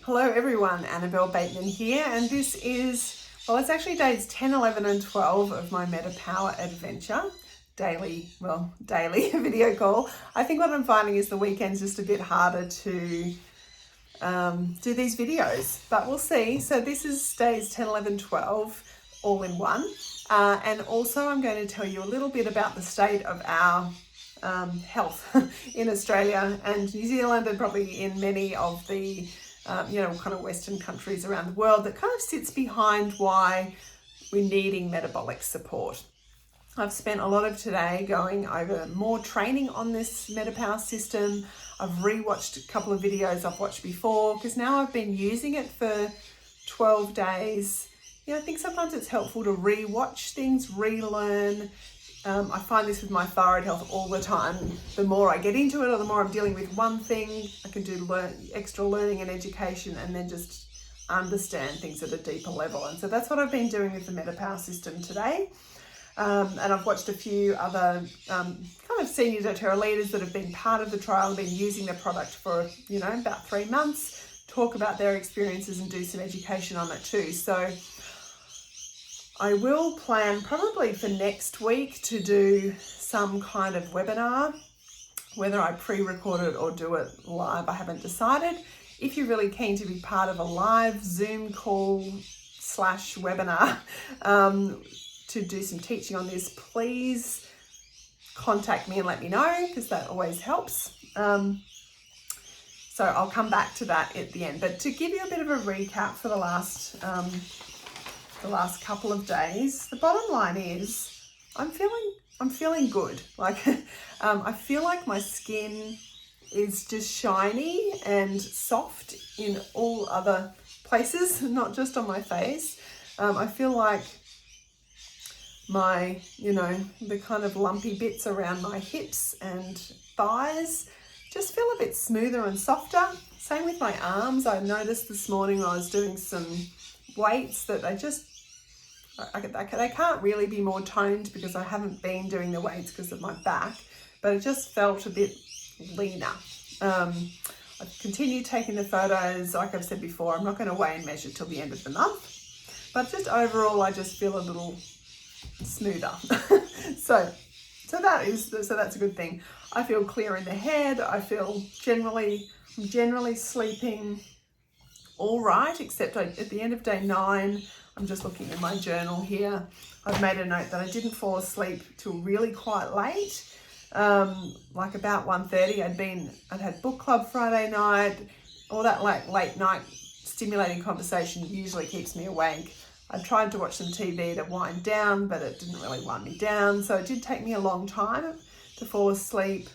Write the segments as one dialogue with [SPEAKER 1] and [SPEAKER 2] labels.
[SPEAKER 1] Hello everyone, Annabel Bateman here, and this is, well, it's actually days 10, 11 and 12 of my MetaPWR adventure. Daily video call. I think what I'm finding is the weekend's just a bit harder to do these videos, but we'll see. So this is days 10, 11, 12, all in one. And also I'm going to tell you a little bit about the state of our health in Australia and New Zealand, and probably in many of the kind of Western countries around the world, that kind of sits behind why we're needing metabolic support. I've spent a lot of today going over more training on this MetaPWR system. I've rewatched a couple of videos I've watched before, because now I've been using it for 12 days. I think sometimes it's helpful to rewatch things, relearn. I find this with my thyroid health all the time. The more I get into it, or the more I'm dealing with one thing, I can do extra learning and education, and then just understand things at a deeper level. And so that's what I've been doing with the MetaPWR system today. And I've watched a few other kind of senior doTERRA leaders that have been part of the trial and been using the product for, about 3 months, talk about their experiences and do some education on it too. So I will plan probably for next week to do some kind of webinar, whether I pre-record it or do it live, I haven't decided. If you're really keen to be part of a live Zoom call / webinar to do some teaching on this, please contact me and let me know, because that always helps. So I'll come back to that at the end. But to give you a bit of a recap for the last couple of days, the bottom line is I'm feeling good. Like I feel like my skin is just shiny and soft in all other places, not just on my face. I feel like my, the kind of lumpy bits around my hips and thighs just feel a bit smoother and softer. Same with my arms. I noticed this morning when I was doing some weights that they can't really be more toned, because I haven't been doing the weights because of my back, but it just felt a bit leaner. I've continued taking the photos. Like I've said before, I'm not going to weigh and measure till the end of the month, but just overall I just feel a little smoother. so that's a good thing. I feel clear in the head. I feel I'm generally sleeping all right, except at the end of day 9, I'm just looking in my journal here, I've made a note that I didn't fall asleep till really quite late, like about 1:30. I'd had book club Friday night. All that late night stimulating conversation usually keeps me awake. I tried to watch some TV to wind down, but it didn't really wind me down. So it did take me a long time to fall asleep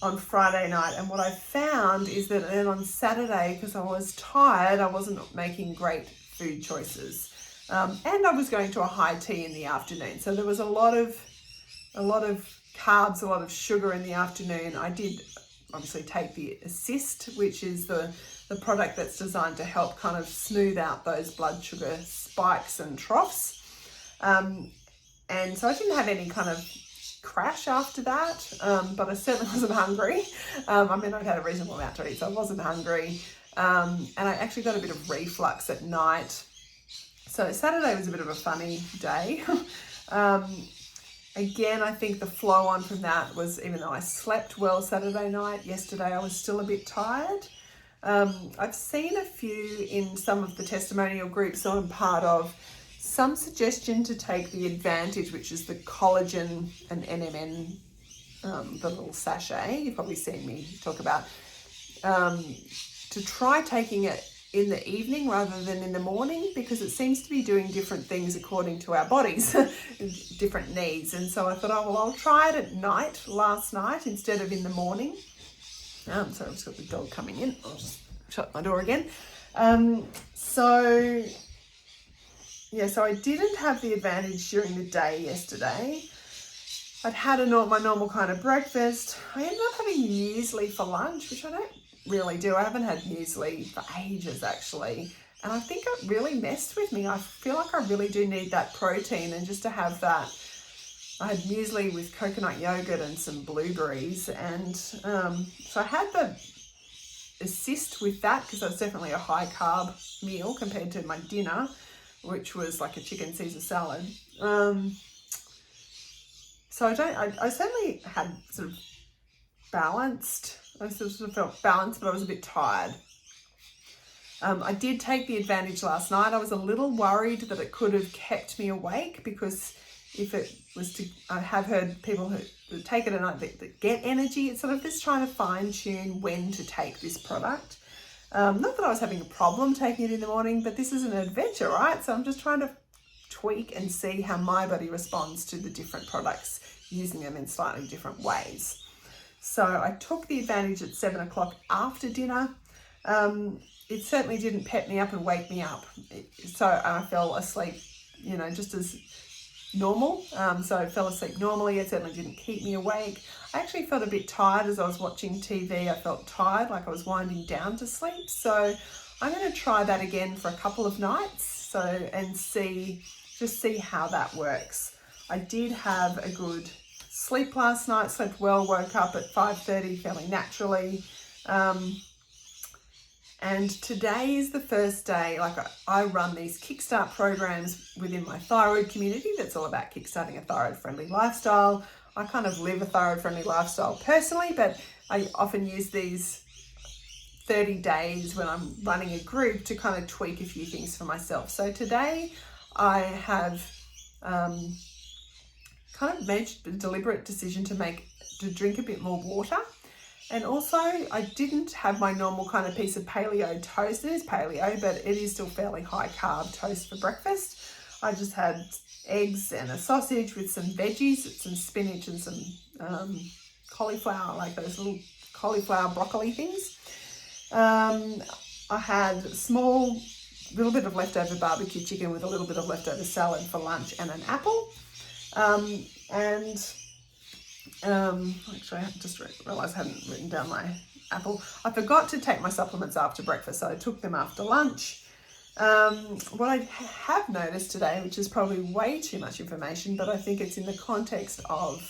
[SPEAKER 1] on Friday night. And what I found is that then on Saturday, because I was tired, I wasn't making great food choices, and I was going to a high tea in the afternoon, so there was a lot of carbs, a lot of sugar in the afternoon. I did obviously take the Assist, which is the product that's designed to help kind of smooth out those blood sugar spikes and troughs, and so I didn't have any kind of crash after that, but I certainly wasn't hungry. I'd had a reasonable amount to eat, so I wasn't hungry. And I actually got a bit of reflux at night. So Saturday was a bit of a funny day. Again, I think the flow on from that was, even though I slept well Saturday night, yesterday I was still a bit tired. I've seen a few in some of the testimonial groups that I'm part of, some suggestion to take the Advantage, which is the collagen and NMN, the little sachet you've probably seen me talk about, to try taking it in the evening rather than in the morning, because it seems to be doing different things according to our bodies, different needs. And so I thought, I'll try it at night, last night, instead of in the morning. Sorry, I've just got the dog coming in. I'll just shut my door again. So I didn't have the Advantage during the day yesterday. I'd had my normal kind of breakfast. I ended up having muesli for lunch, which I don't really do. I haven't had muesli for ages, actually. And I think it really messed with me. I feel like I really do need that protein, and just to have that. I had muesli with coconut yogurt and some blueberries. And so I had assist with that, because that's definitely a high carb meal compared to my dinner, which was like a chicken Caesar salad. So I certainly had sort of balanced. I sort of felt balanced, but I was a bit tired. I did take the advantage last night. I was a little worried that it could have kept me awake, because if it was to, I have heard people who take it at night that get energy. It's sort of just trying to fine tune when to take this product. Not that I was having a problem taking it in the morning, but this is an adventure, right? So I'm just trying to tweak and see how my body responds to the different products, using them in slightly different ways. So I took the advantage at 7 o'clock after dinner. It certainly didn't pep me up and wake me up. So I fell asleep, just as normal. So I fell asleep normally. It certainly didn't keep me awake. I actually felt a bit tired as I was watching TV. I felt tired, like I was winding down to sleep. So I'm going to try that again for a couple of nights. And see how that works. I did have a good sleep last night, slept well, woke up at 5:30 fairly naturally. And today is the first day. Like, I run these Kickstart programs within my thyroid community that's all about kickstarting a thyroid-friendly lifestyle. I kind of live a thyroid-friendly lifestyle personally, but I often use these 30 days when I'm running a group to kind of tweak a few things for myself. So today I have kind of made a deliberate decision to drink a bit more water. And also, I didn't have my normal kind of piece of paleo toast. It is paleo, but it is still fairly high carb toast for breakfast. I just had eggs and a sausage with some veggies, some spinach and some cauliflower, like those little cauliflower broccoli things. I had a small little bit of leftover barbecue chicken with a little bit of leftover salad for lunch and an apple. Actually, I just realised I hadn't written down my apple. I forgot to take my supplements after breakfast, so I took them after lunch. What I have noticed today, which is probably way too much information, but I think it's in the context of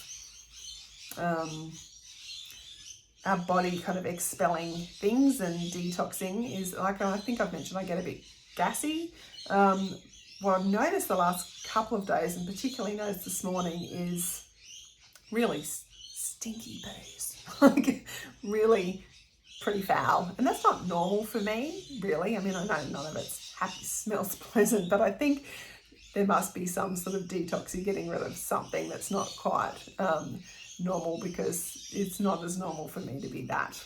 [SPEAKER 1] our body kind of expelling things and detoxing, is like, I think I've mentioned, I get a bit gassy. What I've noticed the last couple of days, and particularly noticed this morning, is really stinky poos. Like, really pretty foul. And that's not normal for me, really. I mean, I know none of it smells pleasant, but I think there must be some sort of detoxy, getting rid of something that's not quite normal, because it's not as normal for me to be that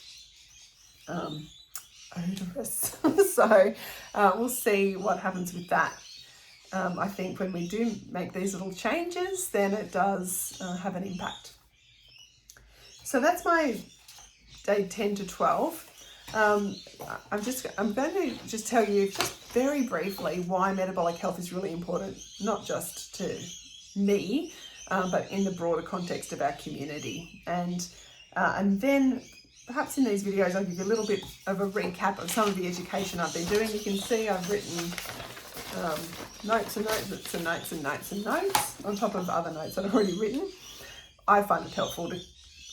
[SPEAKER 1] odorous. So we'll see what happens with that. I think when we do make these little changes, then it does have an impact. So that's my day 10 to 12. I'm going to just tell you just very briefly why metabolic health is really important, not just to me, but in the broader context of our community. And then perhaps in these videos, I'll give you a little bit of a recap of some of the education I've been doing. You can see I've written notes and notes and notes and notes and notes on top of other notes that I've already written. I find it helpful to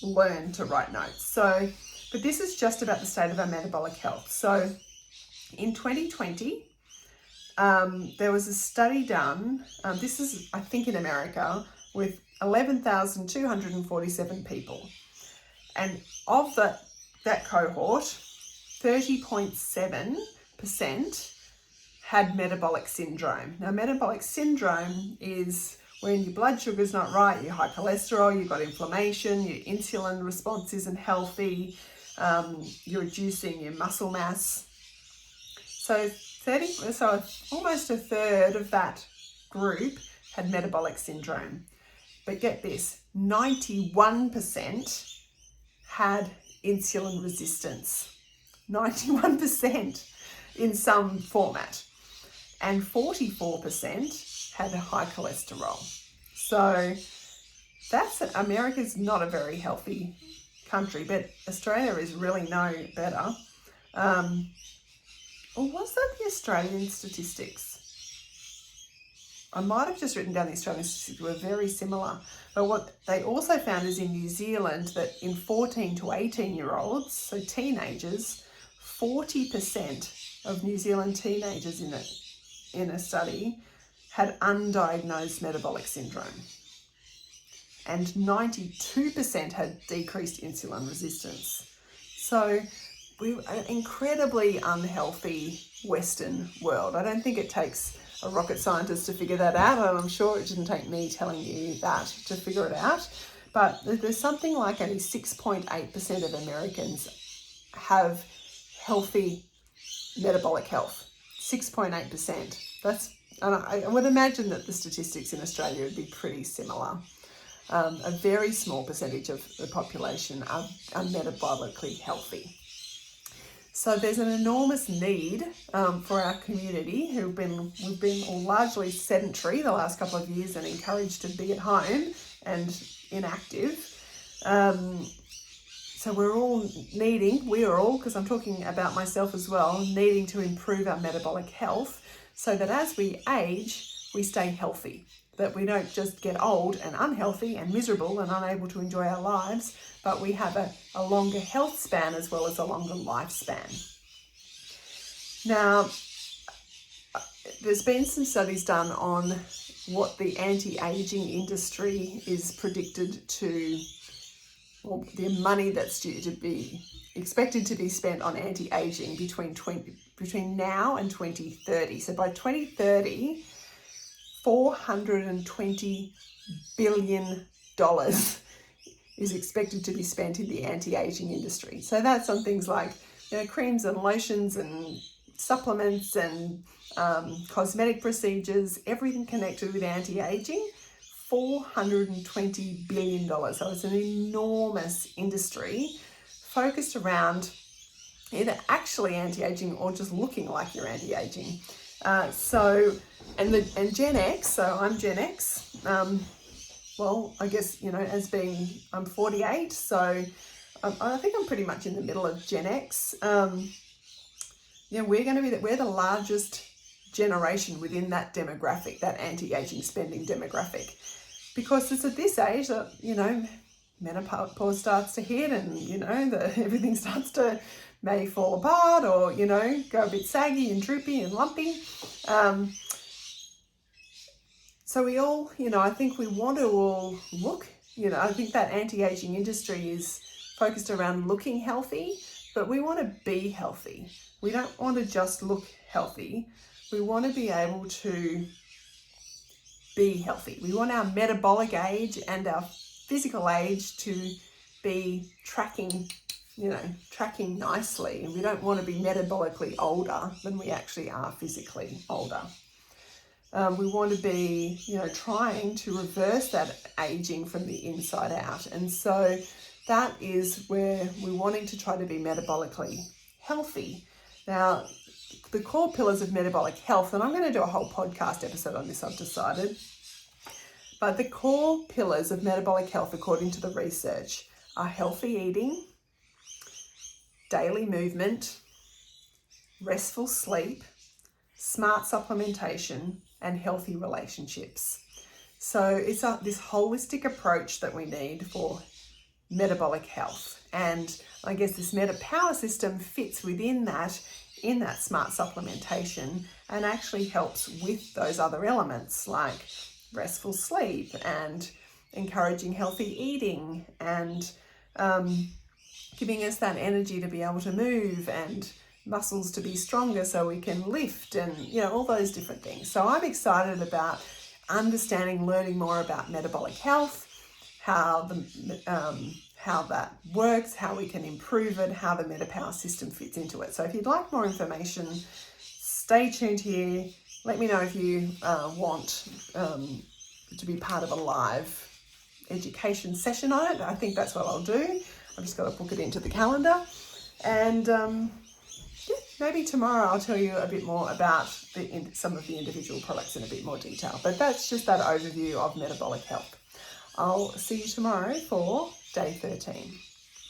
[SPEAKER 1] learn to write notes. But this is just about the state of our metabolic health. So in 2020, there was a study done, this is, I think, in America, with 11,247 people. And of that cohort, 30.7% had metabolic syndrome. Now, metabolic syndrome is when your blood sugar's not right, your high cholesterol, you've got inflammation, your insulin response isn't healthy, you're reducing your muscle mass. So almost a third of that group had metabolic syndrome. But get this, 91% had insulin resistance. 91% in some format. And 44% had high cholesterol. So America's not a very healthy country, but Australia is really no better. Or was that the Australian statistics? I might have just written down the Australian statistics were very similar. But what they also found is in New Zealand that in 14 to 18-year-olds, so teenagers, 40% of New Zealand teenagers in a study had undiagnosed metabolic syndrome, and 92% had decreased insulin resistance. So we're an incredibly unhealthy Western world. I don't think it takes a rocket scientist to figure that out, and I'm sure it didn't take me telling you that to figure it out. But there's something like only 6.8% of Americans have healthy metabolic health. 6.8%. And I would imagine that the statistics in Australia would be pretty similar. A very small percentage of the population are metabolically healthy. So there's an enormous need for our community we've been largely sedentary the last couple of years and encouraged to be at home and inactive. So we are all, because I'm talking about myself as well, needing to improve our metabolic health so that as we age, we stay healthy, that we don't just get old and unhealthy and miserable and unable to enjoy our lives, but we have a longer health span as well as a longer lifespan. Now, there's been some studies done on what the anti-aging industry is predicted to, or the money that's due to be expected to be spent on anti-aging between now and 2030. So by 2030, $420 billion is expected to be spent in the anti-aging industry. So that's on things like, creams and lotions and supplements and cosmetic procedures, everything connected with anti-aging. $420 billion. So it's an enormous industry focused around either actually anti-aging or just looking like you're anti-aging. And Gen X, so I'm Gen X. Well, I guess, I'm 48, so I think I'm pretty much in the middle of Gen X. We're the largest generation within that demographic, that anti-aging spending demographic. Because it's at this age that, menopause starts to hit and, everything starts to may fall apart or, go a bit saggy and droopy and lumpy. So we all, I think we want to all look, I think that anti-aging industry is focused around looking healthy, but we want to be healthy. We don't want to just look healthy. We want to be able to be healthy. We want our metabolic age and our physical age to be tracking nicely. And we don't want to be metabolically older than we actually are physically older. We want to be, trying to reverse that aging from the inside out. And so that is where we're wanting to try to be metabolically healthy. Now, the core pillars of metabolic health, and I'm going to do a whole podcast episode on this, I've decided. But the core pillars of metabolic health, according to the research, are healthy eating, daily movement, restful sleep, smart supplementation, and healthy relationships. So it's this holistic approach that we need for metabolic health. And I guess this MetaPWR system fits within that, in that smart supplementation, and actually helps with those other elements like restful sleep and encouraging healthy eating and giving us that energy to be able to move and muscles to be stronger so we can lift and, all those different things. So I'm excited about learning more about metabolic health, how that works, how we can improve it, how the MetaPWR system fits into it. So if you'd like more information, stay tuned here. Let me know if you want to be part of a live education session on it. I think that's what I'll do. I've just got to book it into the calendar. And maybe tomorrow I'll tell you a bit more about some of the individual products in a bit more detail. But that's just that overview of metabolic health. I'll see you tomorrow for day 13.